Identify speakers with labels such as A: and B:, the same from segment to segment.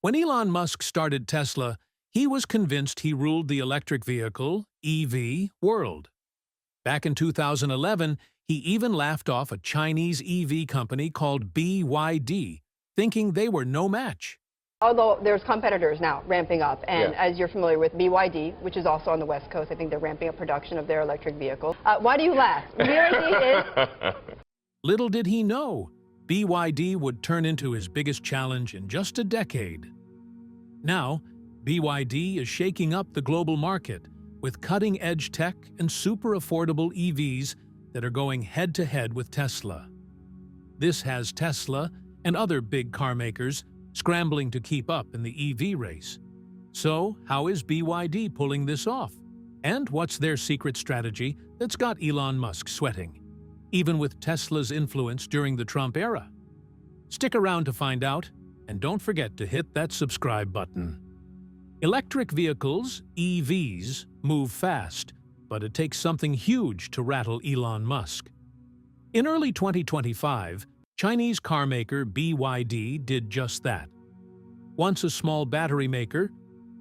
A: When Elon Musk started Tesla, he was convinced he ruled the electric vehicle, EV, world. Back in 2011, he even laughed off a Chinese EV company called BYD, thinking they were no match.
B: Although there's competitors now ramping up, and
C: Yeah.
B: as you're familiar with BYD, which is also on the West Coast, I think they're ramping up production of their electric vehicle. Why do you laugh? BYD is...
A: Little did he know, BYD would turn into his biggest challenge in just a decade. Now, BYD is shaking up the global market with cutting-edge tech and super affordable EVs that are going head-to-head with Tesla. This has Tesla and other big car makers scrambling to keep up in the EV race. So, how is BYD pulling this off? And what's their secret strategy that's got Elon Musk sweating, even with Tesla's influence during the Trump era? Stick around to find out, and don't forget to hit that subscribe button. Electric vehicles, EVs, move fast, but it takes something huge to rattle Elon Musk. In early 2025, Chinese car maker BYD did just that. Once a small battery maker,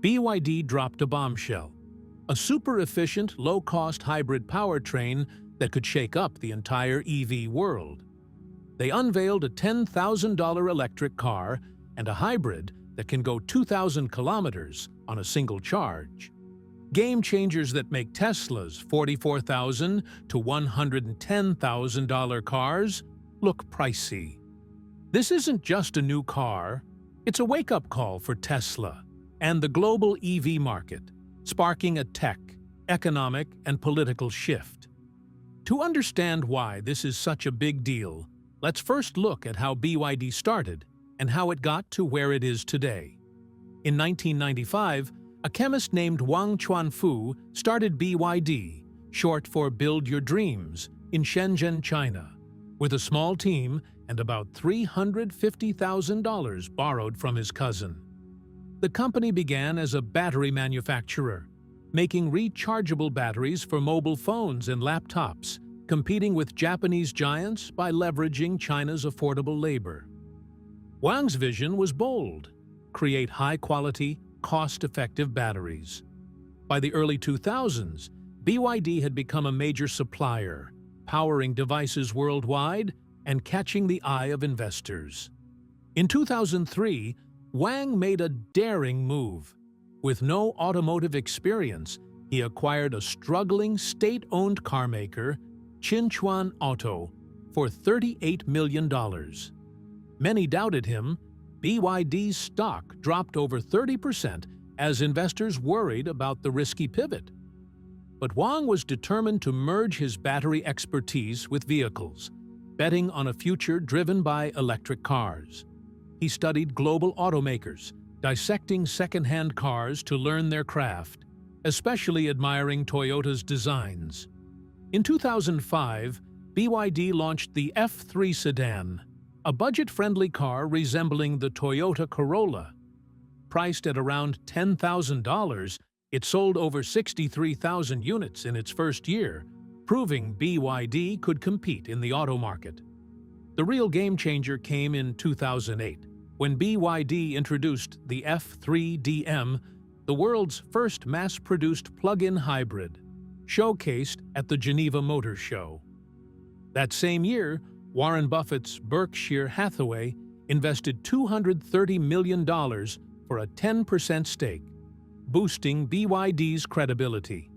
A: BYD dropped a bombshell, a super-efficient, low-cost hybrid powertrain that could shake up the entire EV world. They unveiled a $10,000 electric car and a hybrid that can go 2,000 kilometers on a single charge. Game changers that make Tesla's $44,000 to $110,000 cars look pricey. This isn't just a new car, it's a wake-up call for Tesla and the global EV market, sparking a tech, economic, and political shift. To understand why this is such a big deal, let's first look at how BYD started and how it got to where it is today. In 1995, a chemist named Wang Chuanfu started BYD, short for Build Your Dreams, in Shenzhen, China, with a small team and about $350,000 borrowed from his cousin. The company began as a battery manufacturer, making rechargeable batteries for mobile phones and laptops, competing with Japanese giants by leveraging China's affordable labor. Wang's vision was bold: create high-quality, cost-effective batteries. By the early 2000s, BYD had become a major supplier, powering devices worldwide and catching the eye of investors. In 2003, Wang made a daring move. With no automotive experience, he acquired a struggling state-owned carmaker, Qinchuan Auto, for $38 million. Many doubted him. BYD's stock dropped over 30% as investors worried about the risky pivot. But Wang was determined to merge his battery expertise with vehicles, betting on a future driven by electric cars. He studied global automakers, dissecting second-hand cars to learn their craft, especially admiring Toyota's designs. In 2005, BYD launched the F3 sedan, a budget-friendly car resembling the Toyota Corolla. Priced at around $10,000, it sold over 63,000 units in its first year, proving BYD could compete in the auto market. The real game-changer came in 2008, when BYD introduced the F3 DM, the world's first mass-produced plug-in hybrid, showcased at the Geneva Motor Show. That same year, Warren Buffett's Berkshire Hathaway invested $230 million for a 10% stake, boosting BYD's credibility.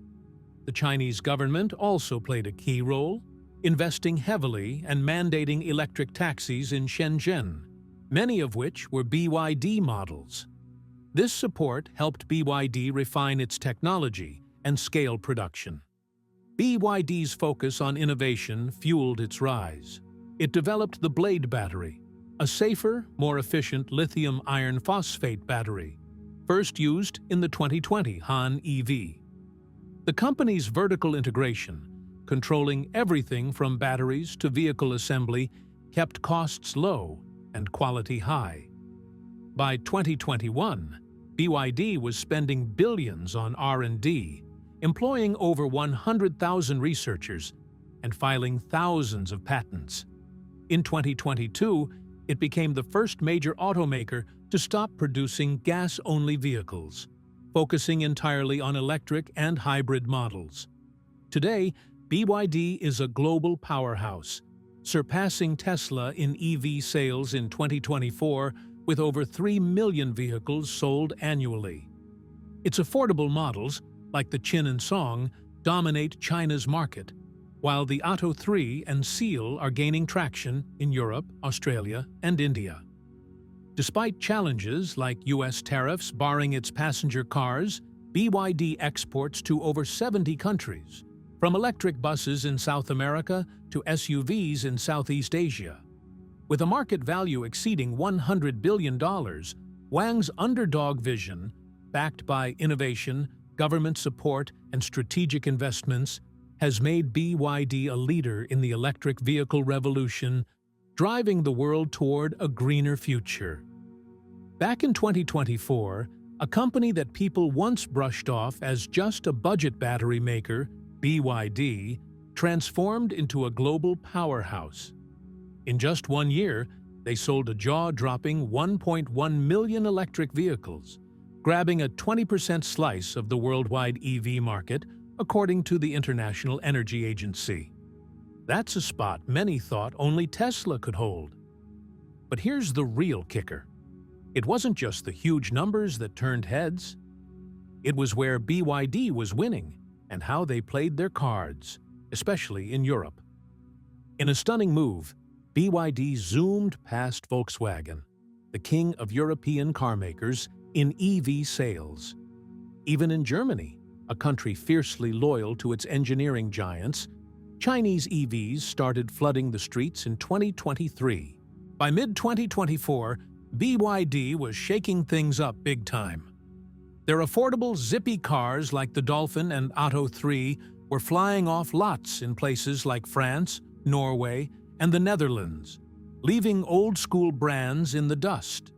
A: The Chinese government also played a key role, investing heavily and mandating electric taxis in Shenzhen, many of which were BYD models. This support helped BYD refine its technology and scale production. BYD's focus on innovation fueled its rise. It developed the Blade battery, a safer, more efficient lithium iron phosphate battery, first used in the 2020 Han EV. The company's vertical integration, controlling everything from batteries to vehicle assembly, kept costs low and quality high. By 2021, BYD was spending billions on R&D, employing over 100,000 researchers and filing thousands of patents. In 2022, it became the first major automaker to stop producing gas-only vehicles, focusing entirely on electric and hybrid models. Today, BYD is a global powerhouse, surpassing Tesla in EV sales in 2024 with over 3 million vehicles sold annually. Its affordable models, like the Qin and Song, dominate China's market, while the Atto 3 and Seal are gaining traction in Europe, Australia, and India. Despite challenges like U.S. tariffs barring its passenger cars, BYD exports to over 70 countries, from electric buses in South America to SUVs in Southeast Asia. With a market value exceeding $100 billion, Wang's underdog vision, backed by innovation, government support, and strategic investments, has made BYD a leader in the electric vehicle revolution, driving the world toward a greener future. Back in 2024, a company that people once brushed off as just a budget battery maker, BYD, transformed into a global powerhouse. In just 1 year, they sold a jaw-dropping 1.1 million electric vehicles, grabbing a 20% slice of the worldwide EV market, according to the International Energy Agency. That's a spot many thought only Tesla could hold. But here's the real kicker. It wasn't just the huge numbers that turned heads. It was where BYD was winning and how they played their cards, especially in Europe. In a stunning move, BYD zoomed past Volkswagen, the king of European carmakers, in EV sales. Even in Germany, a country fiercely loyal to its engineering giants, Chinese EVs started flooding the streets in 2023. By mid-2024, BYD was shaking things up big time. Their affordable, zippy cars like the Dolphin and Atto 3 were flying off lots in places like France, Norway, and the Netherlands, leaving old-school brands in the dust.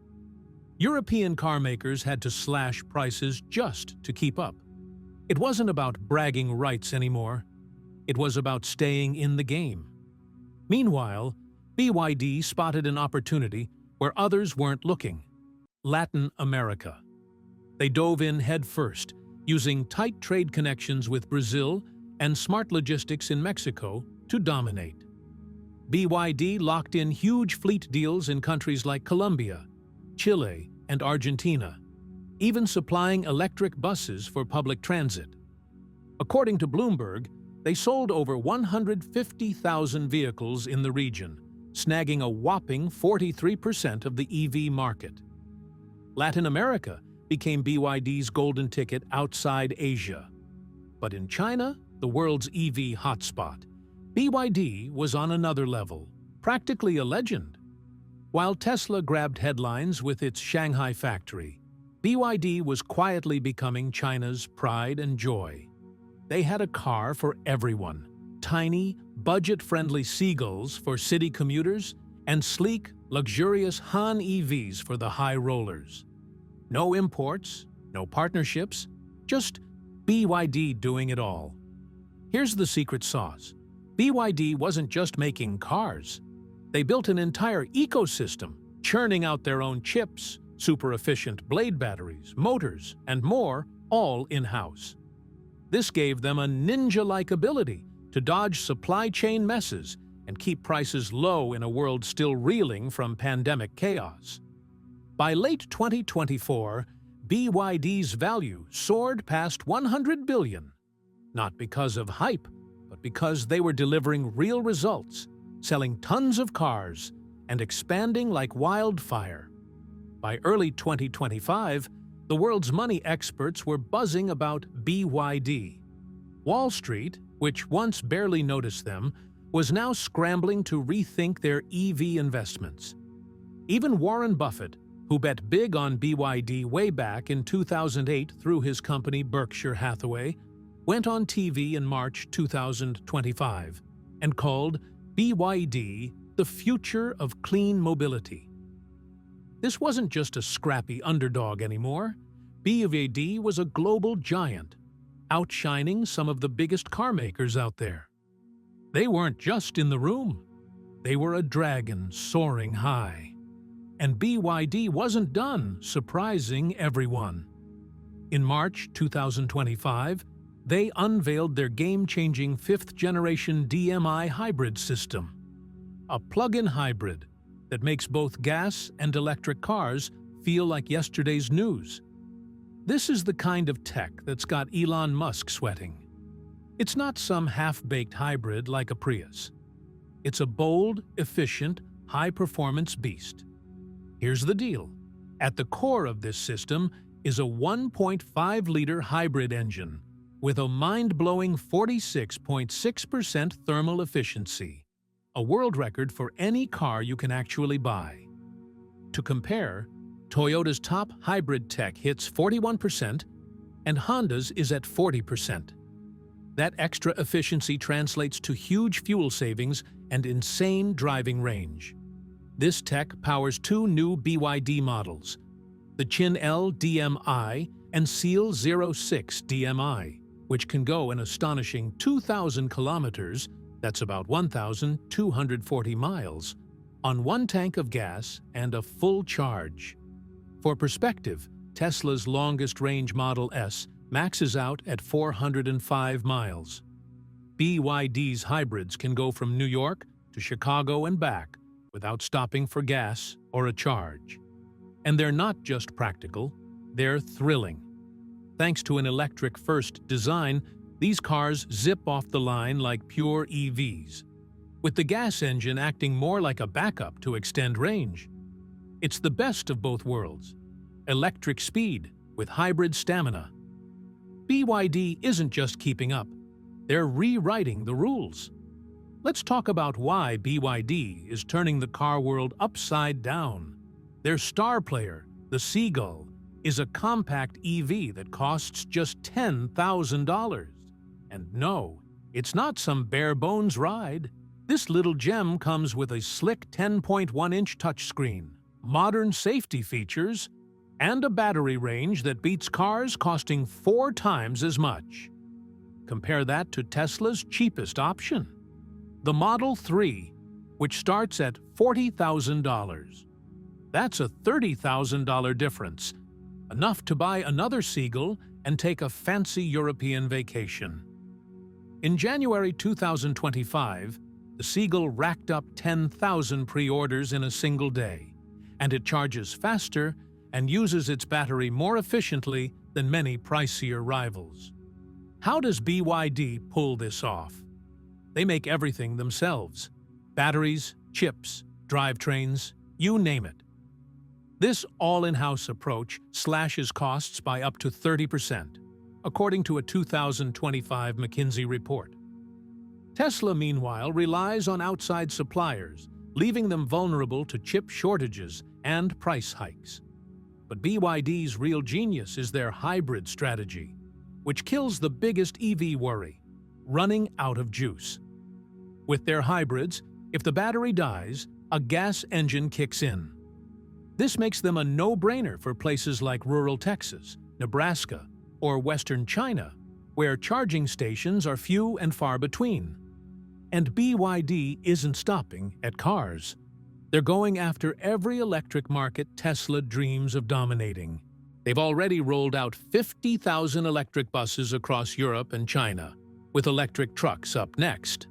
A: European carmakers had to slash prices just to keep up. It wasn't about bragging rights anymore. It was about staying in the game. Meanwhile, BYD spotted an opportunity where others weren't looking: Latin America. They dove in headfirst, using tight trade connections with Brazil and smart logistics in Mexico to dominate. BYD locked in huge fleet deals in countries like Colombia, Chile, and Argentina, even supplying electric buses for public transit. According to Bloomberg, they sold over 150,000 vehicles in the region, snagging a whopping 43% of the EV market. Latin America became BYD's golden ticket outside Asia. But in China, the world's EV hotspot, BYD was on another level, practically a legend. While Tesla grabbed headlines with its Shanghai factory, BYD was quietly becoming China's pride and joy. They had a car for everyone: tiny, budget-friendly Seagulls for city commuters and sleek, luxurious Han EVs for the high rollers. No imports, no partnerships, just BYD doing it all. Here's the secret sauce. BYD wasn't just making cars. They built an entire ecosystem, churning out their own chips, super-efficient blade batteries, motors, and more, all in-house. This gave them a ninja-like ability to dodge supply chain messes and keep prices low in a world still reeling from pandemic chaos. By late 2024, BYD's value soared past $100 billion, not because of hype, but because they were delivering real results, selling tons of cars, and expanding like wildfire. By early 2025, the world's money experts were buzzing about BYD. Wall Street, which once barely noticed them, was now scrambling to rethink their EV investments. Even Warren Buffett, who bet big on BYD way back in 2008 through his company Berkshire Hathaway, went on TV in March 2025 and called BYD the future of clean mobility. This wasn't just a scrappy underdog anymore. BYD was a global giant, outshining some of the biggest car makers out there. They weren't just in the room. They were a dragon soaring high. And BYD wasn't done surprising everyone. In March 2025, they unveiled their game-changing fifth-generation DMI hybrid system, a plug-in hybrid that makes both gas and electric cars feel like yesterday's news. This is the kind of tech that's got Elon Musk sweating. It's not some half-baked hybrid like a Prius. It's a bold, efficient, high-performance beast. Here's the deal. At the core of this system is a 1.5-liter hybrid engine with a mind-blowing 46.6% thermal efficiency, a world record for any car you can actually buy. To compare, Toyota's top hybrid tech hits 41%, and Honda's is at 40%. That extra efficiency translates to huge fuel savings and insane driving range. This tech powers two new BYD models, the Chin L DMI and Seal 06 DMI, which can go an astonishing 2,000 kilometers, that's about 1,240 miles, on one tank of gas and a full charge. For perspective, Tesla's longest-range Model S maxes out at 405 miles. BYD's hybrids can go from New York to Chicago and back without stopping for gas or a charge. And they're not just practical, they're thrilling. Thanks to an electric-first design, these cars zip off the line like pure EVs, with the gas engine acting more like a backup to extend range. It's the best of both worlds. Electric speed with hybrid stamina. BYD isn't just keeping up, they're rewriting the rules. Let's talk about why BYD is turning the car world upside down. Their star player, the Seagull, is a compact EV that costs just $10,000. And no, it's not some bare-bones ride. This little gem comes with a slick 10.1-inch touchscreen, modern safety features, and a battery range that beats cars costing 4 times as much. Compare that to Tesla's cheapest option, the Model 3, which starts at $40,000. That's a $30,000 difference, enough to buy another Seagull and take a fancy European vacation. In January 2025, the Seagull racked up 10,000 pre-orders in a single day, and it charges faster and uses its battery more efficiently than many pricier rivals. How does BYD pull this off? They make everything themselves: batteries, chips, drivetrains, you name it. This all-in-house approach slashes costs by up to 30%, according to a 2025 McKinsey report. Tesla, meanwhile, relies on outside suppliers, leaving them vulnerable to chip shortages and price hikes. But BYD's real genius is their hybrid strategy, which kills the biggest EV worry: running out of juice. With their hybrids, if the battery dies, a gas engine kicks in. This makes them a no-brainer for places like rural Texas, Nebraska, or western China, where charging stations are few and far between. And BYD isn't stopping at cars. They're going after every electric market Tesla dreams of dominating. They've already rolled out 50,000 electric buses across Europe and China, with electric trucks up next.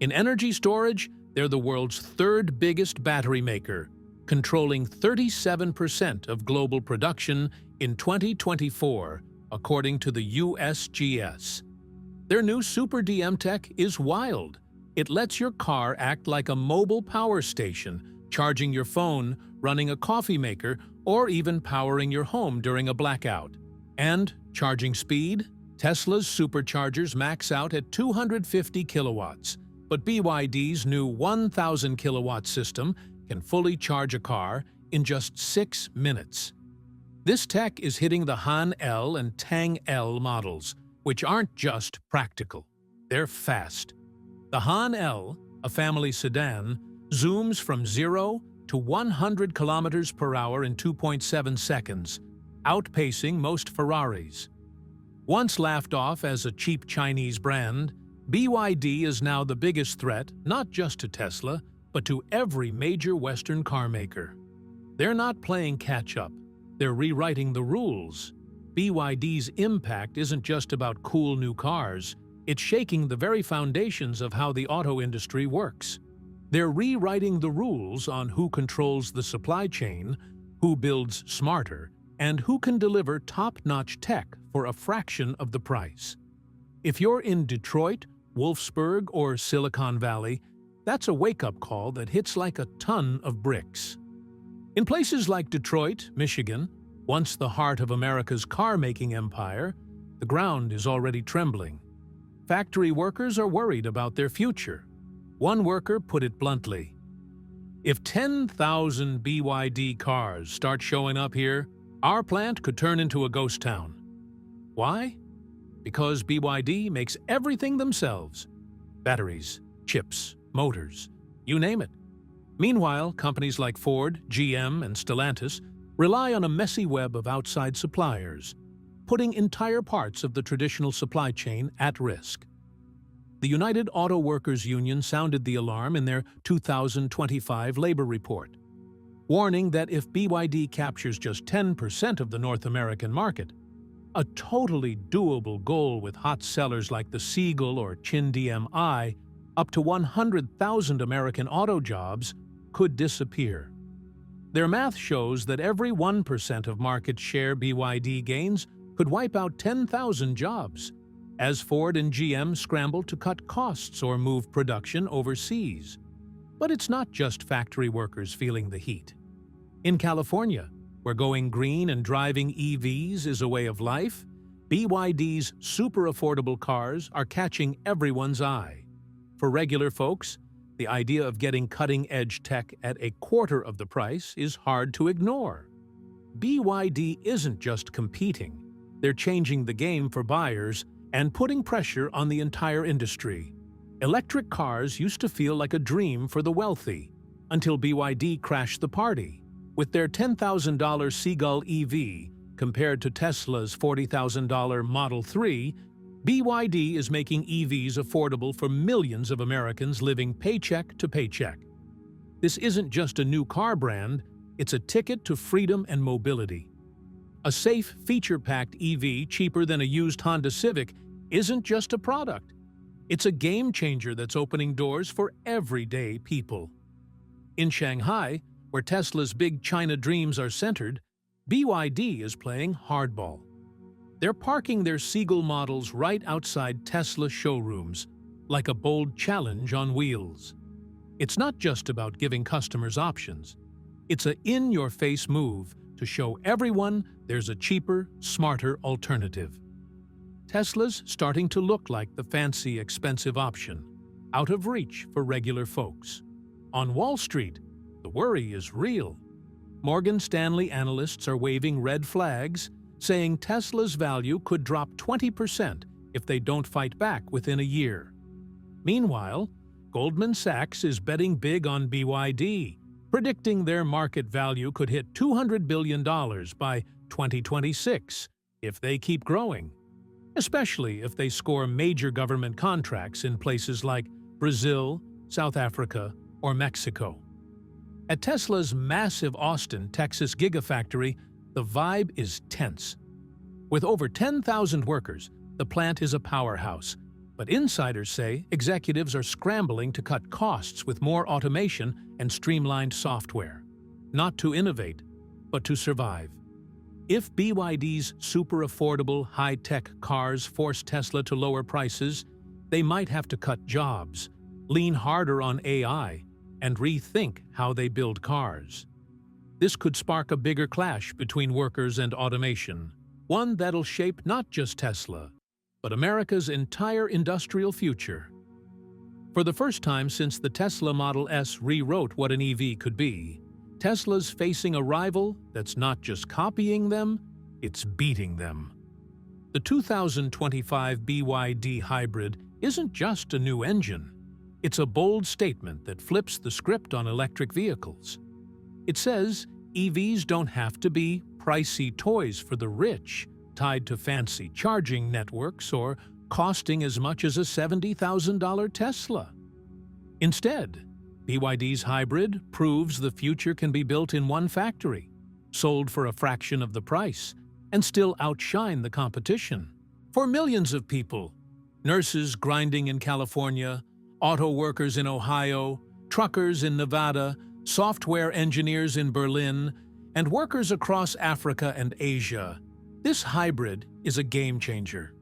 A: In energy storage, they're the world's third biggest battery maker, controlling 37% of global production in 2024, according to the USGS. Their new Super DMT tech is wild. It lets your car act like a mobile power station, charging your phone, running a coffee maker, or even powering your home during a blackout. And charging speed? Tesla's superchargers max out at 250 kilowatts, but BYD's new 1,000 kilowatt system can fully charge a car in just 6 minutes. This tech is hitting the Han L and Tang L models, which aren't just practical, they're fast. The Han L, a family sedan, zooms from 0 to 100 kilometers per hour in 2.7 seconds, outpacing most Ferraris. Once laughed off as a cheap Chinese brand, BYD is now the biggest threat not just to Tesla, but to every major Western car maker. They're not playing catch-up. They're rewriting the rules. BYD's impact isn't just about cool new cars. It's shaking the very foundations of how the auto industry works. They're rewriting the rules on who controls the supply chain, who builds smarter, and who can deliver top-notch tech for a fraction of the price. If you're in Detroit, Wolfsburg, or Silicon Valley, that's a wake-up call that hits like a ton of bricks. In places like Detroit, Michigan, once the heart of America's car-making empire, the ground is already trembling. Factory workers are worried about their future. One worker put it bluntly, "If 10,000 BYD cars start showing up here, our plant could turn into a ghost town." Why? Because BYD makes everything themselves. Batteries, chips, motors, you name it. Meanwhile, companies like Ford, GM, and Stellantis rely on a messy web of outside suppliers, putting entire parts of the traditional supply chain at risk. The United Auto Workers Union sounded the alarm in their 2025 labor report, warning that if BYD captures just 10% of the North American market, a totally doable goal with hot sellers like the Siegel or Chin DMI, up to 100,000 American auto jobs could disappear. Their math shows that every 1% of market share BYD gains could wipe out 10,000 jobs, as Ford and GM scramble to cut costs or move production overseas. But it's not just factory workers feeling the heat. In California, where going green and driving EVs is a way of life, BYD's super affordable cars are catching everyone's eye. For regular folks, the idea of getting cutting-edge tech at a quarter of the price is hard to ignore. BYD isn't just competing. They're changing the game for buyers and putting pressure on the entire industry. Electric cars used to feel like a dream for the wealthy, until BYD crashed the party. With their $10,000 Seagull EV compared to Tesla's $40,000 Model 3, BYD is making EVs affordable for millions of Americans living paycheck to paycheck. This isn't just a new car brand, it's a ticket to freedom and mobility. A safe, feature-packed EV cheaper than a used Honda Civic isn't just a product. It's a game changer that's opening doors for everyday people. In Shanghai, where Tesla's big China dreams are centered, BYD is playing hardball. They're parking their Seagull models right outside Tesla showrooms, like a bold challenge on wheels. It's not just about giving customers options. It's an in-your-face move to show everyone there's a cheaper, smarter alternative. Tesla's starting to look like the fancy, expensive option, out of reach for regular folks. On Wall Street, the worry is real. Morgan Stanley analysts are waving red flags, saying Tesla's value could drop 20% if they don't fight back within a year. Meanwhile, Goldman Sachs is betting big on BYD, predicting their market value could hit $200 billion by 2026 if they keep growing, especially if they score major government contracts in places like Brazil, South Africa, or Mexico. At Tesla's massive Austin, Texas Gigafactory, the vibe is tense. With over 10,000 workers, the plant is a powerhouse, but insiders say executives are scrambling to cut costs with more automation and streamlined software, not to innovate, but to survive. If BYD's super affordable, high-tech cars force Tesla to lower prices, they might have to cut jobs, lean harder on AI, and rethink how they build cars. This could spark a bigger clash between workers and automation, one that'll shape not just Tesla, but America's entire industrial future. For the first time since the Tesla Model S rewrote what an EV could be, Tesla's facing a rival that's not just copying them, it's beating them. The 2025 BYD Hybrid isn't just a new engine. It's a bold statement that flips the script on electric vehicles. It says EVs don't have to be pricey toys for the rich, tied to fancy charging networks or costing as much as a $70,000 Tesla. Instead, BYD's hybrid proves the future can be built in one factory, sold for a fraction of the price, and still outshine the competition. For millions of people, nurses grinding in California, auto workers in Ohio, truckers in Nevada, software engineers in Berlin, and workers across Africa and Asia, this hybrid is a game changer.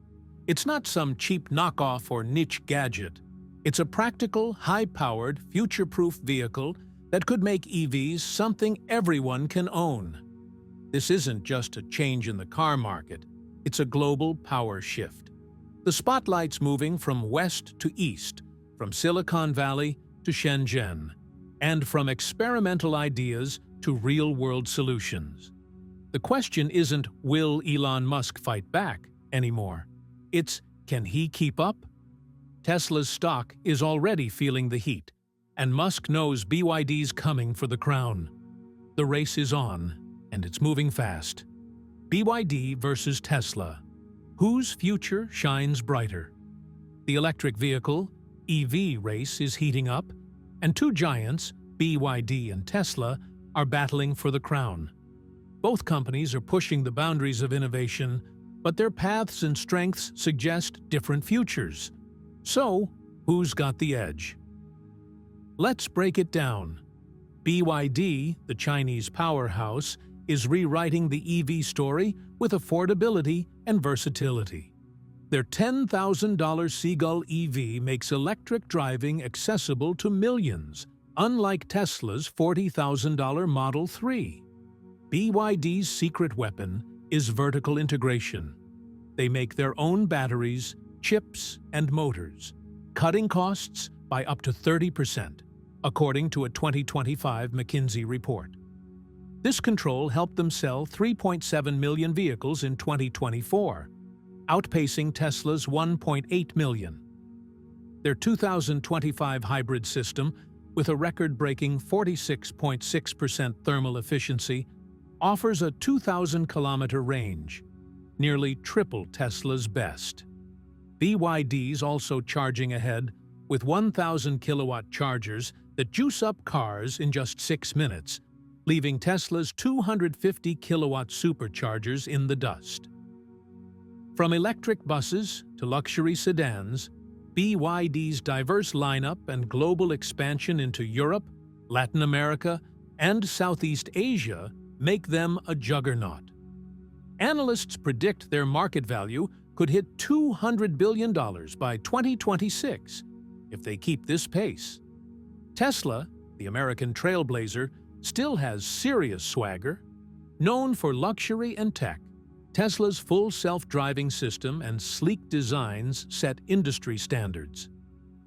A: It's not some cheap knockoff or niche gadget. It's a practical, high-powered, future-proof vehicle that could make EVs something everyone can own. This isn't just a change in the car market, it's a global power shift. The spotlight's moving from west to east, from Silicon Valley to Shenzhen, and from experimental ideas to real-world solutions. The question isn't, will Elon Musk fight back anymore? It's, can he keep up? Tesla's stock is already feeling the heat, and Musk knows BYD's coming for the crown. The race is on, and it's moving fast. BYD versus Tesla. Whose future shines brighter? The electric vehicle, EV race is heating up, and two giants, BYD and Tesla, are battling for the crown. Both companies are pushing the boundaries of innovation, but their paths and strengths suggest different futures. So, who's got the edge? Let's break it down. BYD, the Chinese powerhouse, is rewriting the EV story with affordability and versatility. Their $10,000 Seagull EV makes electric driving accessible to millions, unlike Tesla's $40,000 Model 3. BYD's secret weapon is vertical integration. They make their own batteries, chips, and motors, cutting costs by up to 30%, according to a 2025 McKinsey report. This control helped them sell 3.7 million vehicles in 2024, outpacing Tesla's 1.8 million. Their 2025 hybrid system, with a record-breaking 46.6% thermal efficiency, offers a 2,000-kilometer range, nearly triple Tesla's best. BYD's also charging ahead with 1,000-kilowatt chargers that juice up cars in just 6 minutes, leaving Tesla's 250-kilowatt superchargers in the dust. From electric buses to luxury sedans, BYD's diverse lineup and global expansion into Europe, Latin America, and Southeast Asia make them a juggernaut. Analysts predict their market value could hit $200 billion by 2026 if they keep this pace. Tesla, the American trailblazer, still has serious swagger. Known for luxury and tech, Tesla's full self-driving system and sleek designs set industry standards.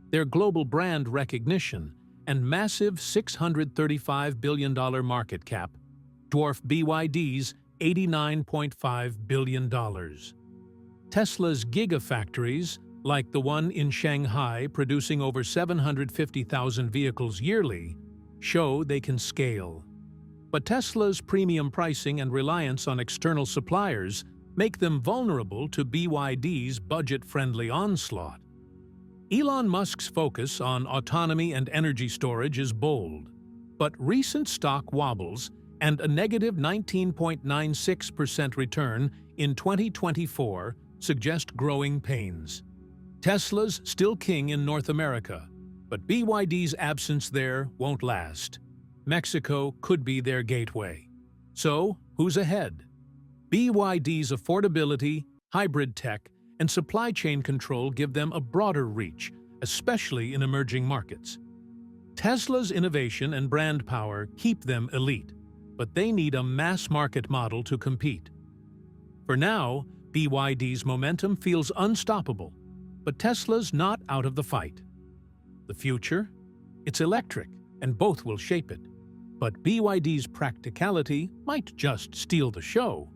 A: Their global brand recognition and massive $635 billion market cap dwarf BYD's $89.5 billion. Tesla's gigafactories, like the one in Shanghai producing over 750,000 vehicles yearly, show they can scale. But Tesla's premium pricing and reliance on external suppliers make them vulnerable to BYD's budget-friendly onslaught. Elon Musk's focus on autonomy and energy storage is bold, but recent stock wobbles and a negative 19.96% return in 2024 suggest growing pains. Tesla's still king in North America, but BYD's absence there won't last. Mexico could be their gateway. So, who's ahead? BYD's affordability, hybrid tech, and supply chain control give them a broader reach, especially in emerging markets. Tesla's innovation and brand power keep them elite, but they need a mass-market model to compete. For now, BYD's momentum feels unstoppable, but Tesla's not out of the fight. The future? It's electric, and both will shape it. But BYD's practicality might just steal the show.